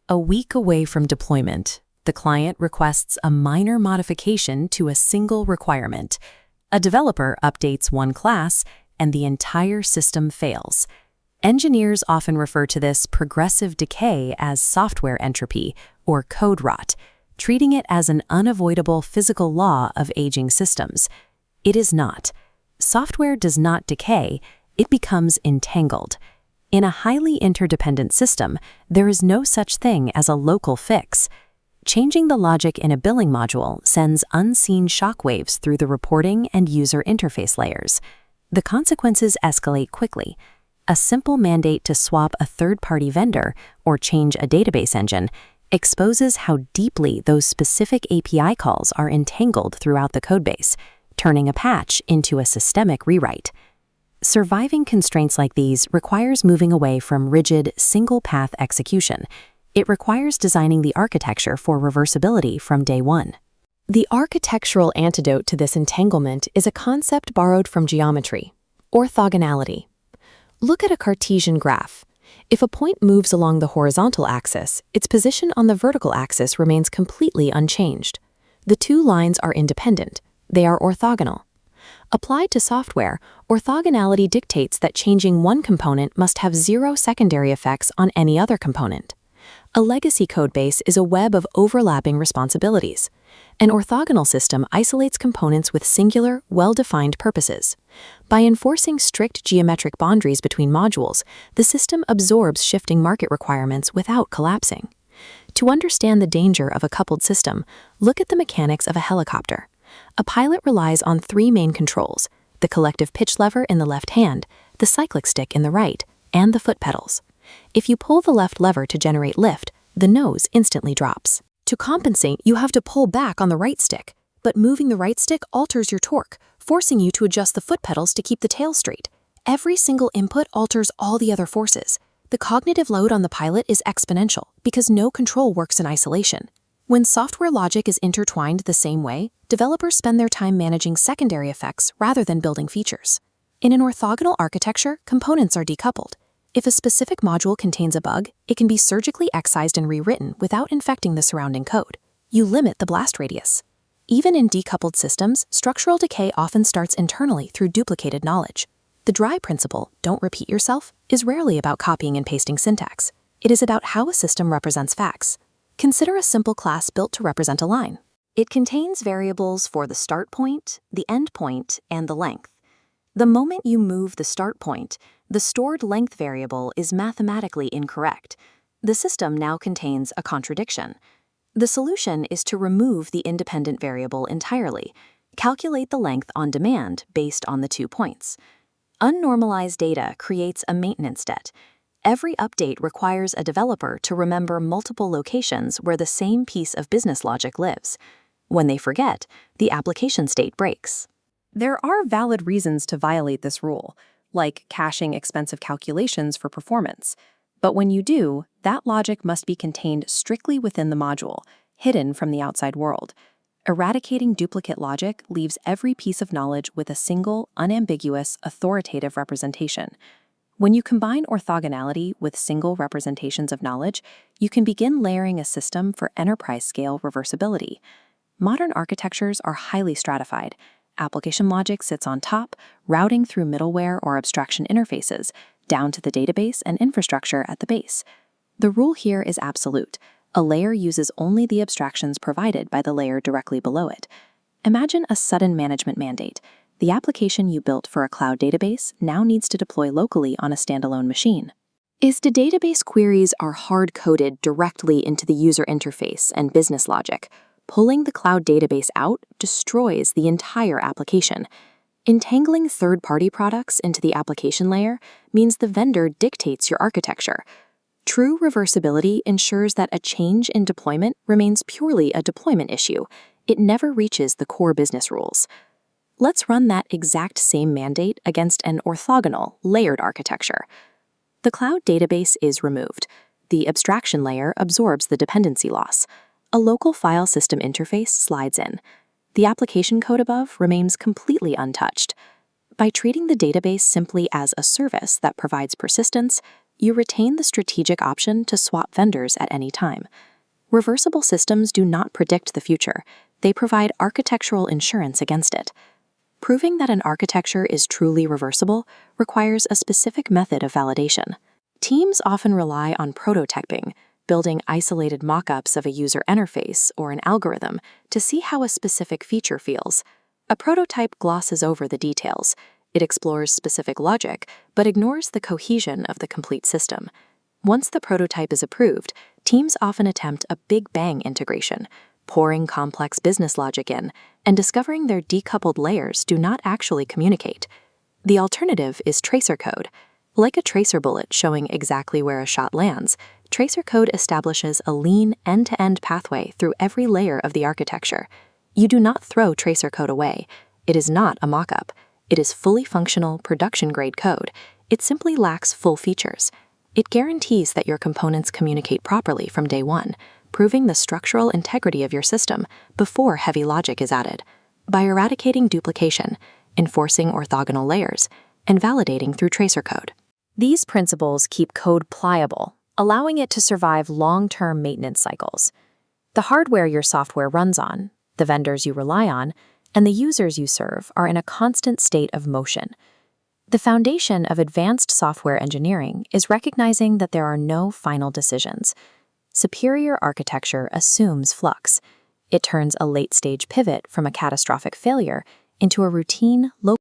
A week away from deployment, the client requests a minor modification to a single requirement. A developer updates one class, and the entire system fails. Engineers often refer to this progressive decay as software entropy or code rot, treating it as an unavoidable physical law of aging systems. It is not. Software does not decay, it becomes entangled. In a highly interdependent system, there is no such thing as a local fix. Changing the logic in a billing module sends unseen shockwaves through the reporting and user interface layers. The consequences escalate quickly. A simple mandate to swap a third-party vendor or change a database engine exposes how deeply those specific API calls are entangled throughout the codebase, turning a patch into a systemic rewrite. Surviving constraints like these requires moving away from rigid, single-path execution. It requires designing the architecture for reversibility from day one. The architectural antidote to this entanglement is a concept borrowed from geometry: orthogonality. Look at a Cartesian graph. If a point moves along the horizontal axis, its position on the vertical axis remains completely unchanged. The two lines are independent. They are orthogonal. Applied to software, orthogonality dictates that changing one component must have zero secondary effects on any other component. A legacy codebase is a web of overlapping responsibilities. An orthogonal system isolates components with singular, well-defined purposes. By enforcing strict geometric boundaries between modules, the system absorbs shifting market requirements without collapsing. To understand the danger of a coupled system, look at the mechanics of a helicopter. A pilot relies on three main controls: the collective pitch lever in the left hand, the cyclic stick in the right, and the foot pedals. If you pull the left lever to generate lift, the nose instantly drops. To compensate, you have to pull back on the right stick, but moving the right stick alters your torque, forcing you to adjust the foot pedals to keep the tail straight. Every single input alters all the other forces. The cognitive load on the pilot is exponential because no control works in isolation. When software logic is intertwined the same way, developers spend their time managing secondary effects rather than building features. In an orthogonal architecture, components are decoupled. If a specific module contains a bug, it can be surgically excised and rewritten without infecting the surrounding code. You limit the blast radius. Even in decoupled systems, structural decay often starts internally through duplicated knowledge. The dry principle, don't repeat yourself, is rarely about copying and pasting syntax. It is about how a system represents facts. Consider a simple class built to represent a line. It contains variables for the start point, the end point, and the length. The moment you move the start point, the stored length variable is mathematically incorrect. The system now contains a contradiction. The solution is to remove the independent variable entirely. Calculate the length on demand based on the 2 points. Unnormalized data creates a maintenance debt. Every update requires a developer to remember multiple locations where the same piece of business logic lives. When they forget, the application state breaks. There are valid reasons to violate this rule, like caching expensive calculations for performance. But when you do, that logic must be contained strictly within the module, hidden from the outside world. Eradicating duplicate logic leaves every piece of knowledge with a single, unambiguous, authoritative representation. When you combine orthogonality with single representations of knowledge, you can begin layering a system for enterprise-scale reversibility. Modern architectures are highly stratified. Application logic sits on top, routing through middleware or abstraction interfaces, down to the database and infrastructure at the base. The rule here is absolute. A layer uses only the abstractions provided by the layer directly below it. Imagine a sudden management mandate. The application you built for a cloud database now needs to deploy locally on a standalone machine. If the database queries are hard-coded directly into the user interface and business logic, pulling the cloud database out destroys the entire application. Entangling third-party products into the application layer means the vendor dictates your architecture. True reversibility ensures that a change in deployment remains purely a deployment issue. It never reaches the core business rules. Let's run that exact same mandate against an orthogonal, layered architecture. The cloud database is removed. The abstraction layer absorbs the dependency loss. A local file system interface slides in. The application code above remains completely untouched. By treating the database simply as a service that provides persistence, you retain the strategic option to swap vendors at any time. Reversible systems do not predict the future. They provide architectural insurance against it. Proving that an architecture is truly reversible requires a specific method of validation. Teams often rely on prototyping, building isolated mock-ups of a user interface or an algorithm to see how a specific feature feels. A prototype glosses over the details. It explores specific logic, but ignores the cohesion of the complete system. Once the prototype is approved, teams often attempt a big bang integration, pouring complex business logic in, and discovering their decoupled layers do not actually communicate. The alternative is tracer code. Like a tracer bullet showing exactly where a shot lands, tracer code establishes a lean end-to-end pathway through every layer of the architecture. You do not throw tracer code away. It is not a mock-up. It is fully functional, production-grade code. It simply lacks full features. It guarantees that your components communicate properly from day one, proving the structural integrity of your system before heavy logic is added. By eradicating duplication, enforcing orthogonal layers, and validating through tracer code. These principles keep code pliable, allowing it to survive long-term maintenance cycles. The hardware your software runs on, the vendors you rely on, and the users you serve are in a constant state of motion. The foundation of advanced software engineering is recognizing that there are no final decisions. Superior architecture assumes flux. It turns a late-stage pivot from a catastrophic failure into a routine, low